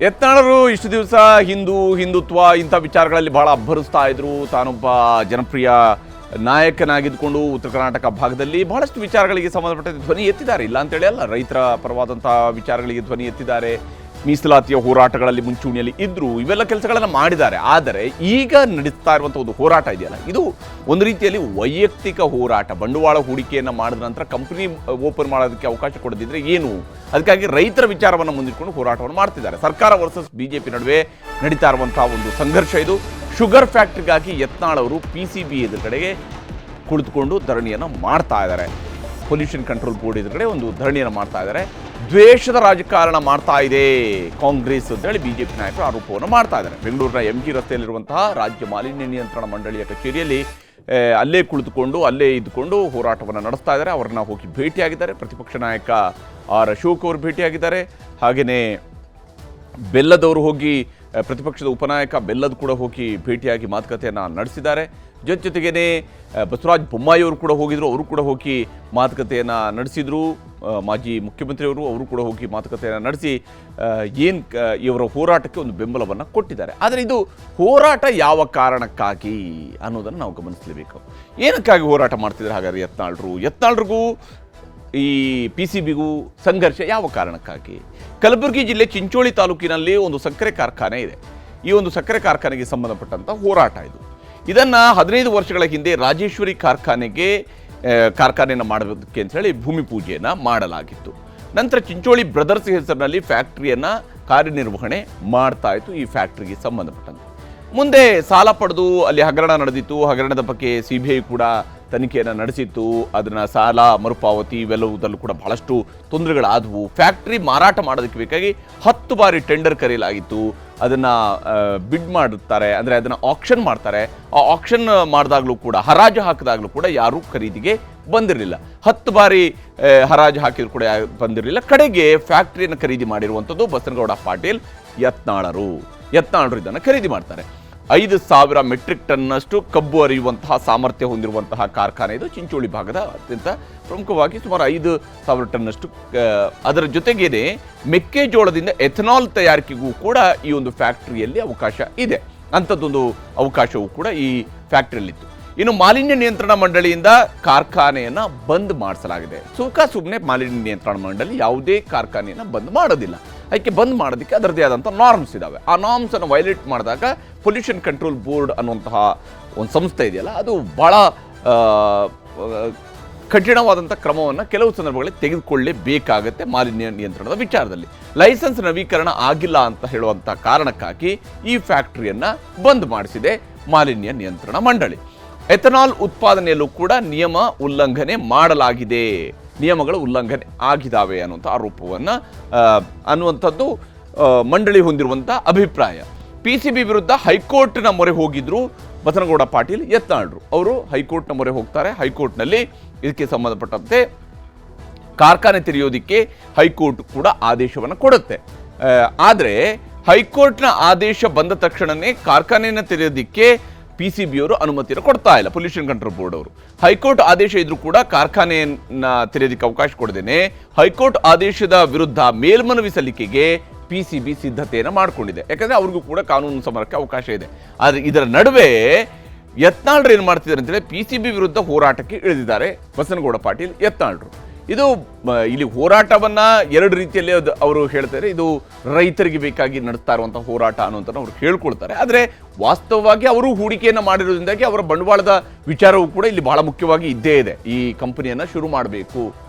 ಯತ್ನಾಳರು ಇಷ್ಟು ದಿವಸ ಹಿಂದುತ್ವ ಇಂಥ ವಿಚಾರಗಳಲ್ಲಿ ಬಹಳ ಅಬ್ಬರಿಸ್ತಾ ಇದ್ರು. ತಾನೊಬ್ಬ ಜನಪ್ರಿಯ ನಾಯಕನಾಗಿದ್ದುಕೊಂಡು ಉತ್ತರ ಕರ್ನಾಟಕ ಭಾಗದಲ್ಲಿ ಬಹಳಷ್ಟು ವಿಚಾರಗಳಿಗೆ ಸಂಬಂಧಪಟ್ಟ ಧ್ವನಿ ಎತ್ತಿದ್ದಾರೆ. ಇಲ್ಲ ಅಂತೇಳಿ ಅಲ್ಲ, ರೈತರ ಪರವಾದಂಥ ವಿಚಾರಗಳಿಗೆ ಧ್ವನಿ ಎತ್ತಿದ್ದಾರೆ. ಮೀಸಲಾತಿಯ ಹೋರಾಟಗಳಲ್ಲಿ ಮುಂಚೂಣಿಯಲ್ಲಿ ಇದ್ದರು, ಇವೆಲ್ಲ ಕೆಲಸಗಳನ್ನು ಮಾಡಿದ್ದಾರೆ. ಆದರೆ ಈಗ ನಡೆಸ್ತಾ ಇರುವಂಥ ಒಂದು ಹೋರಾಟ ಇದೆಯಲ್ಲ, ಇದು ಒಂದು ರೀತಿಯಲ್ಲಿ ವೈಯಕ್ತಿಕ ಹೋರಾಟ. ಬಂಡವಾಳ ಹೂಡಿಕೆಯನ್ನು ಮಾಡಿದ ನಂತರ ಕಂಪನಿ ಓಪನ್ ಮಾಡೋದಕ್ಕೆ ಅವಕಾಶ ಕೊಡದಿದ್ದರೆ ಏನು, ಅದಕ್ಕಾಗಿ ರೈತರ ವಿಚಾರವನ್ನು ಮುಂದಿಟ್ಕೊಂಡು ಹೋರಾಟವನ್ನು ಮಾಡ್ತಿದ್ದಾರೆ. ಸರ್ಕಾರ ವರ್ಸಸ್ BJP ನಡುವೆ ನಡೀತಾ ಇರುವಂಥ ಒಂದು ಸಂಘರ್ಷ ಇದು. ಶುಗರ್ ಫ್ಯಾಕ್ಟ್ರಿಗಾಗಿ ಯತ್ನಾಳ್ ಅವರು PCB ಎದುರುಗಡೆಗೆ ಕುಳಿತುಕೊಂಡು ಧರಣಿಯನ್ನು ಮಾಡ್ತಾ ಇದ್ದಾರೆ. ಪೊಲ್ಯೂಷನ್ ಕಂಟ್ರೋಲ್ ಬೋರ್ಡ್ ಎದುರುಗಡೆ ಒಂದು ಧರಣಿಯನ್ನು ಮಾಡ್ತಾ ಇದ್ದಾರೆ. ದ್ವೇಷದ ರಾಜಕಾರಣ ಮಾಡ್ತಾ ಇದೆ ಕಾಂಗ್ರೆಸ್ ಅಂತೇಳಿ BJP ನಾಯಕರು ಆರೋಪವನ್ನು ಮಾಡ್ತಾ ಇದ್ದಾರೆ. ಬೆಂಗಳೂರಿನ MG ರಸ್ತೆಯಲ್ಲಿರುವಂತಹ ರಾಜ್ಯ ಮಾಲಿನ್ಯ ನಿಯಂತ್ರಣ ಮಂಡಳಿಯ ಕಚೇರಿಯಲ್ಲಿ ಅಲ್ಲೇ ಕುಳಿತುಕೊಂಡು ಅಲ್ಲೇ ಇದ್ದುಕೊಂಡು ಹೋರಾಟವನ್ನು ನಡೆಸ್ತಾ ಇದ್ದಾರೆ. ಅವ್ರನ್ನ ಹೋಗಿ ಭೇಟಿಯಾಗಿದ್ದಾರೆ. ಪ್ರತಿಪಕ್ಷ ನಾಯಕ R ಅಶೋಕ್ ಅವರು ಭೇಟಿಯಾಗಿದ್ದಾರೆ. ಹಾಗೆಯೇ ಬೆಲ್ಲದವರು ಹೋಗಿ, ಪ್ರತಿಪಕ್ಷದ ಉಪನಾಯಕ ಬೆಲ್ಲದ್ ಕೂಡ ಹೋಗಿ ಭೇಟಿಯಾಗಿ ಮಾತುಕತೆಯನ್ನು ನಡೆಸಿದ್ದಾರೆ. ಜೊತೆಗೇ ಬಸವರಾಜ ಬೊಮ್ಮಾಯಿ ಅವರು ಕೂಡ ಹೋಗಿದ್ರು, ಅವರು ಕೂಡ ಹೋಗಿ ಮಾತುಕತೆಯನ್ನು ನಡೆಸಿದರು. ಮಾಜಿ ಮುಖ್ಯಮಂತ್ರಿಯವರು ಅವರು ಕೂಡ ಹೋಗಿ ಮಾತುಕತೆಯನ್ನು ನಡೆಸಿ ಇವರ ಹೋರಾಟಕ್ಕೆ ಒಂದು ಬೆಂಬಲವನ್ನು ಕೊಟ್ಟಿದ್ದಾರೆ. ಆದರೆ ಇದು ಹೋರಾಟ ಯಾವ ಕಾರಣಕ್ಕಾಗಿ ಅನ್ನೋದನ್ನು ನಾವು ಗಮನಿಸಲೇಬೇಕು. ಏನಕ್ಕಾಗಿ ಹೋರಾಟ ಮಾಡ್ತಿದ್ದಾರೆ ಹಾಗಾದರೆ ಯತ್ನಾಳ್ರಿಗೂ ಈ PCBಗೂ ಸಂಘರ್ಷ ಯಾವ ಕಾರಣಕ್ಕಾಗಿ? ಕಲಬುರಗಿ ಜಿಲ್ಲೆ ಚಿಂಚೋಳಿ ತಾಲೂಕಿನಲ್ಲಿ ಒಂದು ಸಕ್ಕರೆ ಕಾರ್ಖಾನೆ ಇದೆ. ಈ ಒಂದು ಸಕ್ಕರೆ ಕಾರ್ಖಾನೆಗೆ ಸಂಬಂಧಪಟ್ಟಂಥ ಹೋರಾಟ ಇದು. ಇದನ್ನು 15 ವರ್ಷಗಳ ಹಿಂದೆ ರಾಜೇಶ್ವರಿ ಕಾರ್ಖಾನೆಯನ್ನು ಮಾಡೋದಕ್ಕೆ ಅಂತ ಹೇಳಿ ಭೂಮಿ ಪೂಜೆಯನ್ನು ಮಾಡಲಾಗಿತ್ತು. ನಂತರ ಚಿಂಚೋಳಿ ಬ್ರದರ್ಸ್ ಹೆಸರಿನಲ್ಲಿ ಫ್ಯಾಕ್ಟ್ರಿಯನ್ನು ಕಾರ್ಯನಿರ್ವಹಣೆ ಮಾಡ್ತಾ ಇತ್ತು ಈ ಫ್ಯಾಕ್ಟ್ರಿಗೆ ಸಂಬಂಧಪಟ್ಟಂತೆ. ಮುಂದೆ ಸಾಲ ಪಡೆದು ಅಲ್ಲಿ ಹಗರಣ ನಡೆದಿತ್ತು. ಹಗರಣದ ಬಗ್ಗೆ CBI ಕೂಡ ತನಿಖೆಯನ್ನು ನಡೆಸಿತ್ತು. ಅದನ್ನು ಸಾಲ ಮರುಪಾವತಿ ಇವೆಲ್ಲವುದಲ್ಲೂ ಕೂಡ ಬಹಳಷ್ಟು ತೊಂದರೆಗಳಾದವು. ಫ್ಯಾಕ್ಟ್ರಿ ಮಾರಾಟ ಮಾಡೋದಕ್ಕೆ ಬೇಕಾಗಿ 10 ಬಾರಿ ಟೆಂಡರ್ ಕರೆಯಲಾಗಿತ್ತು. ಅದನ್ನು ಬಿಡ್ ಮಾಡುತ್ತಾರೆ, ಅಂದರೆ ಅದನ್ನು ಆಕ್ಷನ್ ಮಾಡ್ತಾರೆ. ಆ ಆಕ್ಷನ್ ಮಾಡಿದಾಗಲೂ ಕೂಡ, ಹರಾಜು ಹಾಕಿದಾಗಲೂ ಕೂಡ ಯಾರೂ ಖರೀದಿಗೆ ಬಂದಿರಲಿಲ್ಲ. 10 ಬಾರಿ ಹರಾಜು ಹಾಕಿದ್ರು ಕೂಡ ಬಂದಿರಲಿಲ್ಲ. ಕಡೆಗೆ ಫ್ಯಾಕ್ಟ್ರಿಯನ್ನು ಖರೀದಿ ಮಾಡಿರುವಂಥದ್ದು ಬಸನಗೌಡ ಪಾಟೀಲ್ ಯತ್ನಾಳರು ಇದನ್ನು ಖರೀದಿ ಮಾಡ್ತಾರೆ. 5,000 ಮೆಟ್ರಿಕ್ ಟನ್ನಷ್ಟು ಕಬ್ಬು ಅರಿಯುವಂತಹ ಸಾಮರ್ಥ್ಯ ಹೊಂದಿರುವಂತಹ ಕಾರ್ಖಾನೆ ಇದು. ಚಿಂಚೋಳಿ ಭಾಗದ ಅತ್ಯಂತ ಪ್ರಮುಖವಾಗಿ ಸುಮಾರು 5,000 ಟನ್ನಷ್ಟು. ಅದರ ಜೊತೆಗೇನೆ ಮೆಕ್ಕೆಜೋಳದಿಂದ ಎಥನಾಲ್ ತಯಾರಿಕೆಗೂ ಕೂಡ ಈ ಒಂದು ಫ್ಯಾಕ್ಟ್ರಿಯಲ್ಲಿ ಅವಕಾಶ ಇದೆ. ಅಂಥದ್ದೊಂದು ಅವಕಾಶವೂ ಕೂಡ ಈ ಫ್ಯಾಕ್ಟ್ರಿಯಲ್ಲಿತ್ತು. ಇನ್ನು ಮಾಲಿನ್ಯ ನಿಯಂತ್ರಣ ಮಂಡಳಿಯಿಂದ ಕಾರ್ಖಾನೆಯನ್ನು ಬಂದ್ ಮಾಡಿಸಲಾಗಿದೆ. ಸುಮ್ಮನೆ ಮಾಲಿನ್ಯ ನಿಯಂತ್ರಣ ಮಂಡಳಿ ಯಾವುದೇ ಕಾರ್ಖಾನೆಯನ್ನು ಬಂದ್ ಮಾಡೋದಿಲ್ಲ. ಅದಕ್ಕೆ ಬಂದ್ ಮಾಡೋದಕ್ಕೆ ಅದರದೇ ಆದಂಥ ನಾರ್ಮ್ಸ್ ಇದ್ದಾವೆ. ಆ ನಾರ್ಮ್ಸನ್ನು ವೈಲೇಟ್ ಮಾಡಿದಾಗ ಪೊಲ್ಯೂಷನ್ ಕಂಟ್ರೋಲ್ ಬೋರ್ಡ್ ಅನ್ನುವಂತಹ ಒಂದು ಸಂಸ್ಥೆ ಇದೆಯಲ್ಲ, ಅದು ಭಾಳ ಕಠಿಣವಾದಂಥ ಕ್ರಮವನ್ನು ಕೆಲವು ಸಂದರ್ಭಗಳಲ್ಲಿ ತೆಗೆದುಕೊಳ್ಳಲೇಬೇಕಾಗತ್ತೆ ಮಾಲಿನ್ಯ ನಿಯಂತ್ರಣದ ವಿಚಾರದಲ್ಲಿ. ಲೈಸೆನ್ಸ್ ನವೀಕರಣ ಆಗಿಲ್ಲ ಅಂತ ಹೇಳುವಂಥ ಕಾರಣಕ್ಕಾಗಿ ಈ ಫ್ಯಾಕ್ಟ್ರಿಯನ್ನು ಬಂದ್ ಮಾಡಿಸಿದೆ ಮಾಲಿನ್ಯ ನಿಯಂತ್ರಣ ಮಂಡಳಿ. ಎಥನಾಲ್ ಉತ್ಪಾದನೆಯಲ್ಲೂ ಕೂಡ ನಿಯಮ ಉಲ್ಲಂಘನೆ ಮಾಡಲಾಗಿದೆ, ನಿಯಮಗಳ ಉಲ್ಲಂಘನೆ ಆಗಿದ್ದಾವೆ ಅನ್ನುವಂಥ ಆರೋಪವನ್ನು ಅನ್ನುವಂಥದ್ದು ಮಂಡಳಿ ಹೊಂದಿರುವಂಥ ಅಭಿಪ್ರಾಯ. PCB ವಿರುದ್ಧ ಹೈಕೋರ್ಟ್ನ ಮೊರೆ ಹೋಗಿದ್ರು ಬಸನಗೌಡ ಪಾಟೀಲ್ ಯತ್ನಾಳ್ರು. ಅವರು ಹೈಕೋರ್ಟ್ನ ಮೊರೆ ಹೋಗ್ತಾರೆ. ಹೈಕೋರ್ಟ್ನಲ್ಲಿ ಇದಕ್ಕೆ ಸಂಬಂಧಪಟ್ಟಂತೆ ಕಾರ್ಖಾನೆ ತೆರೆಯೋದಕ್ಕೆ ಹೈಕೋರ್ಟ್ ಕೂಡ ಆದೇಶವನ್ನು ಕೊಡುತ್ತೆ. ಆದರೆ ಹೈಕೋರ್ಟ್ನ ಆದೇಶ ಬಂದ ತಕ್ಷಣವೇ ಕಾರ್ಖಾನೆಯನ್ನು ತೆರೆಯೋದಕ್ಕೆ PCB ಅವರು ಅನುಮತಿಯನ್ನು ಕೊಡ್ತಾ ಇಲ್ಲ. ಪೊಲ್ಯೂಷನ್ ಕಂಟ್ರೋಲ್ ಬೋರ್ಡ್ ಅವರು ಹೈಕೋರ್ಟ್ ಆದೇಶ ಇದ್ರೂ ಕೂಡ ಕಾರ್ಖಾನೆಯನ್ನ ತೆರೆಯೋದಕ್ಕೆ ಅವಕಾಶ ಕೊಡದೇನೆ ಹೈಕೋರ್ಟ್ ಆದೇಶದ ವಿರುದ್ಧ ಮೇಲ್ಮನವಿ ಸಲ್ಲಿಕೆಗೆ PCB ಸಿದ್ಧತೆಯನ್ನು ಮಾಡಿಕೊಂಡಿದೆ. ಯಾಕಂದರೆ ಅವ್ರಿಗೂ ಕೂಡ ಕಾನೂನು ಸಮರಕ್ಕೆ ಅವಕಾಶ ಇದೆ. ಆದರೆ ಇದರ ನಡುವೆ ಯತ್ನಾಳ್ರು ಏನು ಮಾಡ್ತಿದ್ದಾರೆ ಅಂತೇಳಿ PCB ವಿರುದ್ಧ ಹೋರಾಟಕ್ಕೆ ಇಳಿದಿದ್ದಾರೆ ಬಸನಗೌಡ ಪಾಟೀಲ್ ಯತ್ನಾಳ್ರು. ಇದು ಇಲ್ಲಿ ಹೋರಾಟವನ್ನು 2 ರೀತಿಯಲ್ಲಿ ಅವರು ಹೇಳ್ತಾರೆ. ಇದು ರೈತರಿಗೆ ಬೇಕಾಗಿ ನಡೆಸ್ತಾ ಇರುವಂಥ ಹೋರಾಟ ಅನ್ನುವಂಥ ಅವರು ಹೇಳ್ಕೊಳ್ತಾರೆ. ಆದರೆ ವಾಸ್ತವವಾಗಿ ಅವರು ಹೂಡಿಕೆಯನ್ನು ಮಾಡಿರೋದ್ರಿಂದಾಗಿ ಅವರ ಬಂಡವಾಳದ ವಿಚಾರವೂ ಕೂಡ ಇಲ್ಲಿ ಬಹಳ ಮುಖ್ಯವಾಗಿ ಇದ್ದೇ ಇದೆ. ಈ ಕಂಪನಿಯನ್ನು ಶುರು ಮಾಡಬೇಕು,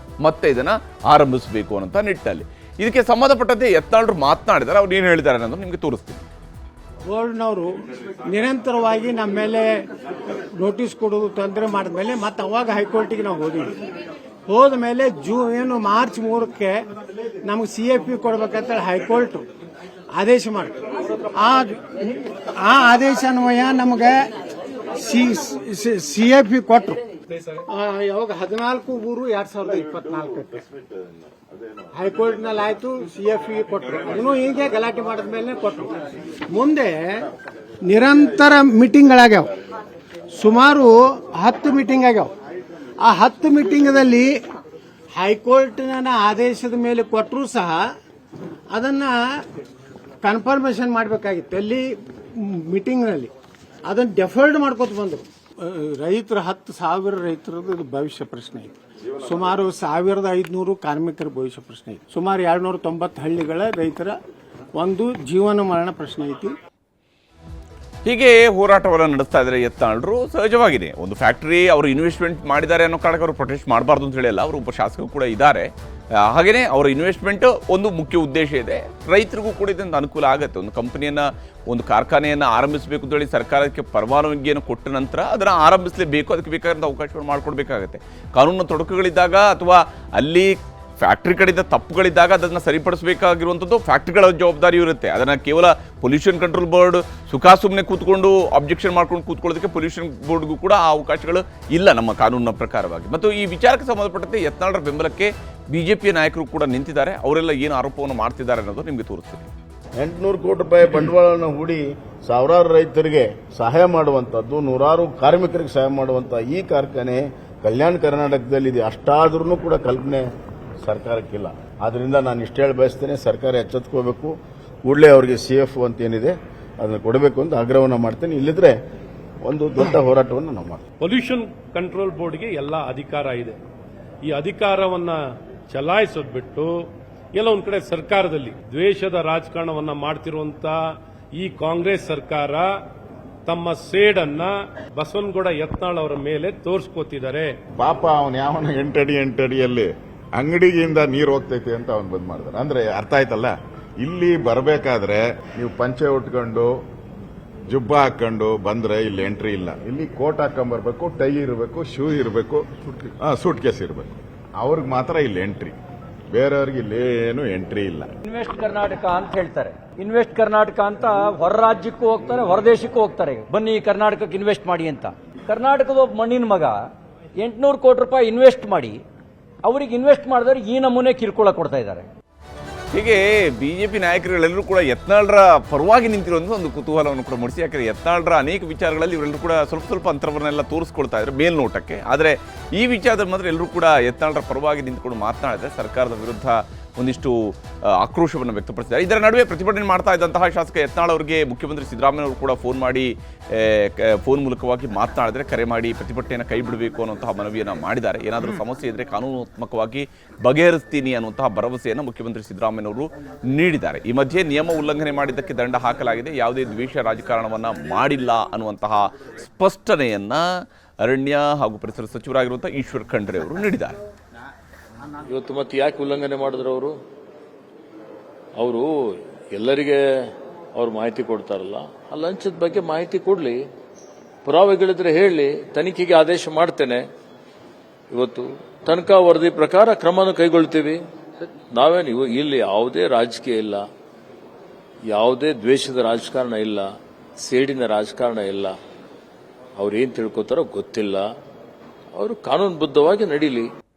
ಮತ್ತೆ ಇದನ್ನು ಆರಂಭಿಸಬೇಕು ಅನ್ನೋಂಥ ನಿಟ್ಟಿನಲ್ಲಿ ಇದಕ್ಕೆ ಸಂಬಂಧಪಟ್ಟಂತೆ ಯತ್ನಾಳ್ರು ಮಾತನಾಡಿದ್ದಾರೆ. ಅವ್ರು ಏನು ಹೇಳಿದ್ದಾರೆ ಅನ್ನೋದು ನಿಮಗೆ ತೋರಿಸ್ತೀನಿ. ಬೋರ್ಡ್ನವರು ನಿರಂತರವಾಗಿ ನಮ್ಮ ಮೇಲೆ ನೋಟಿಸ್ ಕೊಡೋದು ತೊಂದರೆ ಮಾಡಿದ್ಮೇಲೆ ಮತ್ತೆ ಅವಾಗ ಹೈಕೋರ್ಟಿಗೆ ನಾವು ಹೋದ ಮೇಲೆ ಮಾರ್ಚ್ 3ಕ್ಕೆ ನಮಗೆ CFP ಕೊಡ್ಬೇಕಂತ ಹೈಕೋರ್ಟ್ ಆದೇಶ ಮಾಡಿ ಆ ಆದೇಶ ಅನ್ವಯ ನಮಗೆ CFP ಕೊಟ್ಟರು. ಯಾವಾಗ 14/3/2024 ಹೈಕೋರ್ಟ್ನಲ್ಲಿ ಆಯ್ತು. CFP ಕೊಟ್ಟರು. ಅದನ್ನು ಹೀಗೆ ಗಲಾಟೆ ಮಾಡಿದ್ಮೇಲೆ ಕೊಟ್ಟರು. ಮುಂದೆ ನಿರಂತರ ಮೀಟಿಂಗ್ಗಳಾಗ್ಯಾವ. ಸುಮಾರು 10 ಮೀಟಿಂಗ್ ಆಗ್ಯಾವ. ಆ 10 ಮೀಟಿಂಗದಲ್ಲಿ ಹೈಕೋರ್ಟ್ನ ಆದೇಶದ ಮೇಲೆ ಕೊಟ್ಟರೂ ಸಹ ಅದನ್ನ ಕನ್ಫರ್ಮೇಷನ್ ಮಾಡಬೇಕಾಗಿತ್ತು ಎಲ್ಲಿ ಮೀಟಿಂಗ್ನಲ್ಲಿ, ಅದನ್ನು ಡೆಫರ್ಡ್ ಮಾಡ್ಕೊತ ಬಂದರು. ರೈತರ 10,000 ರೈತರದ್ದು ಭವಿಷ್ಯ ಪ್ರಶ್ನೆ ಐತಿ, ಸುಮಾರು 1,500 ಕಾರ್ಮಿಕರ ಭವಿಷ್ಯ ಪ್ರಶ್ನೆ ಐತಿ, ಸುಮಾರು 290 ಹಳ್ಳಿಗಳ ರೈತರ ಒಂದು ಜೀವನ ಮರಣ ಪ್ರಶ್ನೆ ಐತಿ. ಹೀಗೆ ಹೋರಾಟವನ್ನು ನಡೆಸ್ತಾ ಇದ್ದಾರೆ ಯತ್ನಾಳರು. ಸಹಜವಾಗಿದೆ, ಒಂದು ಫ್ಯಾಕ್ಟರಿ ಅವರು ಇನ್ವೆಸ್ಟ್ಮೆಂಟ್ ಮಾಡಿದ್ದಾರೆ ಅನ್ನೋ ಕಾರಣಕ್ಕೆ ಅವರು ಪ್ರೊಟೆಸ್ಟ್ ಮಾಡಬಾರ್ದು ಅಂತ ಹೇಳಿಲ್ಲ. ಅವರು ಒಬ್ಬ ಶಾಸಕರು ಕೂಡ ಇದ್ದಾರೆ. ಹಾಗೆಯೇ ಅವರ ಇನ್ವೆಸ್ಟ್ಮೆಂಟ್ ಒಂದು ಮುಖ್ಯ ಉದ್ದೇಶ ಇದೆ, ರೈತರಿಗೂ ಕೂಡ ಇದರಿಂದ ಅನುಕೂಲ ಆಗುತ್ತೆ. ಒಂದು ಕಂಪನಿಯನ್ನು, ಒಂದು ಕಾರ್ಖಾನೆಯನ್ನು ಆರಂಭಿಸಬೇಕು ಅಂತ ಹೇಳಿ ಸರ್ಕಾರಕ್ಕೆ ಪರವಾನಗಿಯನ್ನು ಕೊಟ್ಟ ನಂತರ ಅದನ್ನು ಆರಂಭಿಸಲೇಬೇಕು. ಅದಕ್ಕೆ ಬೇಕಾದಂಥ ಅವಕಾಶಗಳು ಮಾಡಿಕೊಡ್ಬೇಕಾಗತ್ತೆ. ಕಾನೂನು ತೊಡಕುಗಳಿದ್ದಾಗ ಅಥವಾ ಅಲ್ಲಿ ಫ್ಯಾಕ್ಟ್ರಿ ಕಡೆಯಿಂದ ತಪ್ಪುಗಳಿದ್ದಾಗ ಅದನ್ನು ಸರಿಪಡಿಸಬೇಕಾಗಿರುವಂಥದ್ದು ಫ್ಯಾಕ್ಟ್ರಿಗಳ ಜವಾಬ್ದಾರಿ ಇರುತ್ತೆ. ಅದನ್ನು ಕೇವಲ ಪೊಲ್ಯೂಷನ್ ಕಂಟ್ರೋಲ್ ಬೋರ್ಡ್ ಸುಮ್ಮನೆ ಕೂತ್ಕೊಂಡು ಅಬ್ಜೆಕ್ಷನ್ ಮಾಡ್ಕೊಂಡು ಕೂತ್ಕೊಳ್ಳೋದಕ್ಕೆ ಪೊಲ್ಯೂಷನ್ ಬೋರ್ಡ್ಗೂ ಕೂಡ ಆ ಅವಕಾಶಗಳು ಇಲ್ಲ ನಮ್ಮ ಕಾನೂನಿನ ಪ್ರಕಾರವಾಗಿ. ಮತ್ತು ಈ ವಿಚಾರಕ್ಕೆ ಸಂಬಂಧಪಟ್ಟಂತೆ ಯತ್ನಾಳರ ಬೆಂಬಲಕ್ಕೆ ಬಿಜೆಪಿಯ ನಾಯಕರು ಕೂಡ ನಿಂತಿದ್ದಾರೆ. ಅವರೆಲ್ಲ ಏನು ಆರೋಪವನ್ನು ಮಾಡ್ತಿದ್ದಾರೆ ಅನ್ನೋದು ನಿಮಗೆ ತೋರಿಸ್ತೀನಿ. 800 ಕೋಟಿ ರೂಪಾಯಿ ಬಂಡವಾಳವನ್ನು ಹೂಡಿ ಸಾವಿರಾರು ರೈತರಿಗೆ ಸಹಾಯ ಮಾಡುವಂಥದ್ದು, ನೂರಾರು ಕಾರ್ಮಿಕರಿಗೆ ಸಹಾಯ ಮಾಡುವಂಥ ಈ ಕಾರ್ಖಾನೆ ಕಲ್ಯಾಣ ಕರ್ನಾಟಕದಲ್ಲಿದೆ. ಅಷ್ಟಾದ್ರೂ ಕೂಡ ಕಲ್ಪನೆ ಸರ್ಕಾರಕ್ಕಿಲ್ಲ. ಆದ್ರಿಂದ ನಾನು ಇಷ್ಟ ಹೇಳಿ ಬಯಸ್ತೇನೆ, ಸರ್ಕಾರ ಎಚ್ಚೆತ್ಕೋಬೇಕು. ಕೂಡಲೇ ಅವರಿಗೆ CF ಅಂತ ಏನಿದೆ ಅದನ್ನು ಕೊಡಬೇಕು ಅಂತ ಆಗ್ರಹವನ್ನು ಮಾಡ್ತೇನೆ. ಇಲ್ಲಿದ್ರೆ ಒಂದು ದೊಡ್ಡ ಹೋರಾಟವನ್ನು ನಾವು ಮಾಡ್ತೀವಿ. ಪೊಲ್ಯೂಷನ್ ಕಂಟ್ರೋಲ್ ಬೋರ್ಡ್ಗೆ ಎಲ್ಲ ಅಧಿಕಾರ ಇದೆ. ಈ ಅಧಿಕಾರವನ್ನ ಚಲಾಯಿಸೋದು ಬಿಟ್ಟು ಎಲ್ಲ ಒಂದ್ ಕಡೆ ಸರ್ಕಾರದಲ್ಲಿ ದ್ವೇಷದ ರಾಜಕಾರಣವನ್ನ ಮಾಡ್ತಿರುವಂತ ಈ ಕಾಂಗ್ರೆಸ್ ಸರ್ಕಾರ ತಮ್ಮ ಸೇಡನ್ನ ಬಸವನಗೌಡ ಯತ್ನಾಳ್ ಅವರ ಮೇಲೆ ತೋರಿಸ್ಕೋತಿದ್ದಾರೆ. ಪಾಪ ಅವನು ಯಾವನ 8 ಅಡಿಯಲ್ಲಿ ಅಂಗಡಿಯಿಂದ ನೀರು ಹೋಗ್ತೈತಿ ಅಂತ ಅವನು ಬಂದ್ ಮಾಡಿದಾರೆ. ಅಂದ್ರೆ ಅರ್ಥ ಆಯ್ತಲ್ಲ, ಇಲ್ಲಿ ಬರಬೇಕಾದ್ರೆ ನೀವು ಪಂಚೆ ಉಟ್ಕೊಂಡು ಜುಬ್ಬ ಹಾಕೊಂಡು ಬಂದ್ರೆ ಇಲ್ಲಿ ಎಂಟ್ರಿ ಇಲ್ಲ. ಇಲ್ಲಿ ಕೋಟ್ ಹಾಕೊಂಡ್ಬರ್ಬೇಕು, ಟೈ ಇರಬೇಕು, ಶೂ ಇರಬೇಕು, ಸೂಟ್ ಕೇಸ್ ಇರಬೇಕು. ಅವ್ರಿಗೆ ಮಾತ್ರ ಇಲ್ಲಿ ಎಂಟ್ರಿ, ಬೇರೆಯವ್ರಿಗೆ ಇಲ್ಲೇನು ಎಂಟ್ರಿ ಇಲ್ಲ. ಇನ್ವೆಸ್ಟ್ ಕರ್ನಾಟಕ ಅಂತ ಹೇಳ್ತಾರೆ. ಇನ್ವೆಸ್ಟ್ ಕರ್ನಾಟಕ ಅಂತ ಹೊರ ರಾಜ್ಯಕ್ಕೂ ಹೋಗ್ತಾರೆ, ಹೊರದೇಶಕ್ಕೂ ಹೋಗ್ತಾರೆ. ಬನ್ನಿ ಕರ್ನಾಟಕಕ್ಕೆ ಇನ್ವೆಸ್ಟ್ ಮಾಡಿ ಅಂತ. ಕರ್ನಾಟಕದ ಒಬ್ಬ ಮಣ್ಣಿನ ಮಗ 800 ಕೋಟಿ ರೂಪಾಯಿ ಇನ್ವೆಸ್ಟ್ ಮಾಡಿ ಅವರಿಗೆ ಇನ್ವೆಸ್ಟ್ ಮಾಡಿದವರು ಈ ನಮೂನೆ ಕಿರುಕುಳ ಕೊಡ್ತಾ ಇದ್ದಾರೆ. ಹೀಗೆ ಬಿಜೆಪಿ ನಾಯಕರುಗಳೆಲ್ಲರೂ ಕೂಡ ಯತ್ನಾಳರ ಪರವಾಗಿ ನಿಂತಿರುವಂಥ ಒಂದು ಕುತೂಹಲವನ್ನು ಕೂಡ ಮೂಡಿಸಿ. ಯಾಕಂದರೆ ಯತ್ನಾಳರ ಅನೇಕ ವಿಚಾರಗಳಲ್ಲಿ ಇವರೆಲ್ಲರೂ ಕೂಡ ಸ್ವಲ್ಪ ಅಂತರವನ್ನೆಲ್ಲ ತೋರಿಸ್ಕೊಳ್ತಾ ಇದ್ದಾರೆ ಮೇಲ್ನೋಟಕ್ಕೆ. ಆದರೆ ಈ ವಿಚಾರದಲ್ಲಿ ಮಾತ್ರ ಎಲ್ಲರೂ ಕೂಡ ಯತ್ನಾಳರ ಪರವಾಗಿ ನಿಂತುಕೊಂಡು ಮಾತನಾಡಿದರೆ ಸರ್ಕಾರದ ವಿರುದ್ಧ ಒಂದಿಷ್ಟು ಆಕ್ರೋಶವನ್ನು ವ್ಯಕ್ತಪಡಿಸಿದ್ದಾರೆ. ಇದರ ನಡುವೆ ಪ್ರತಿಭಟನೆ ಮಾಡ್ತಾ ಇದ್ದಂತಹ ಶಾಸಕ ಯತ್ನಾಳ್ ಅವರಿಗೆ ಮುಖ್ಯಮಂತ್ರಿ ಸಿದ್ದರಾಮಯ್ಯ ಅವರು ಕೂಡ ಫೋನ್ ಮೂಲಕವಾಗಿ ಮಾತನಾಡಿದರೆ, ಕರೆ ಮಾಡಿ ಪ್ರತಿಭಟನೆಯನ್ನು ಕೈ ಬಿಡಬೇಕು ಅನ್ನುವಂತಹ ಮನವಿಯನ್ನು ಮಾಡಿದ್ದಾರೆ. ಏನಾದರೂ ಸಮಸ್ಯೆ ಇದ್ದರೆ ಕಾನೂನಾತ್ಮಕವಾಗಿ ಬಗೆಹರಿಸ್ತೀನಿ ಅನ್ನುವಂತಹ ಭರವಸೆಯನ್ನು ಮುಖ್ಯಮಂತ್ರಿ ಸಿದ್ದರಾಮಯ್ಯನವರು ನೀಡಿದ್ದಾರೆ. ಈ ಮಧ್ಯೆ ನಿಯಮ ಉಲ್ಲಂಘನೆ ಮಾಡಿದ್ದಕ್ಕೆ ದಂಡ ಹಾಕಲಾಗಿದೆ, ಯಾವುದೇ ದ್ವೇಷ ರಾಜಕಾರಣವನ್ನು ಮಾಡಿಲ್ಲ ಅನ್ನುವಂತಹ ಸ್ಪಷ್ಟನೆಯನ್ನು ಅರಣ್ಯ ಹಾಗೂ ಪರಿಸರ ಸಚಿವರಾಗಿರುವಂತಹ ಈಶ್ವರ್ ಖಂಡ್ರೆ ಅವರು ನೀಡಿದ್ದಾರೆ. ಇವತ್ತು ಮತ್ತೆ ಯಾಕೆ ಉಲ್ಲಂಘನೆ ಮಾಡಿದ್ರು ಅವರು ಎಲ್ಲರಿಗೆ ಅವ್ರು ಮಾಹಿತಿ ಕೊಡ್ತಾರಲ್ಲ, ಆ ಲಂಚದ ಬಗ್ಗೆ ಮಾಹಿತಿ ಕೊಡ್ಲಿ, ಪುರಾವೆಗಳಿದ್ರೆ ಹೇಳಿ, ತನಿಖೆಗೆ ಆದೇಶ ಮಾಡ್ತೇನೆ. ಇವತ್ತು ತನಿಖಾ ವರದಿ ಪ್ರಕಾರ ಕ್ರಮವನ್ನು ಕೈಗೊಳ್ತೀವಿ. ನಾವೇನು ಇಲ್ಲಿ ಯಾವುದೇ ರಾಜಕೀಯ ಇಲ್ಲ, ಯಾವುದೇ ದ್ವೇಷದ ರಾಜಕಾರಣ ಇಲ್ಲ, ಸೇಡಿನ ರಾಜಕಾರಣ ಇಲ್ಲ. ಅವ್ರೇನ್ ತಿಳ್ಕೊತಾರೋ ಗೊತ್ತಿಲ್ಲ. ಅವರು ಕಾನೂನುಬದ್ಧವಾಗಿ ನಡೀಲಿ.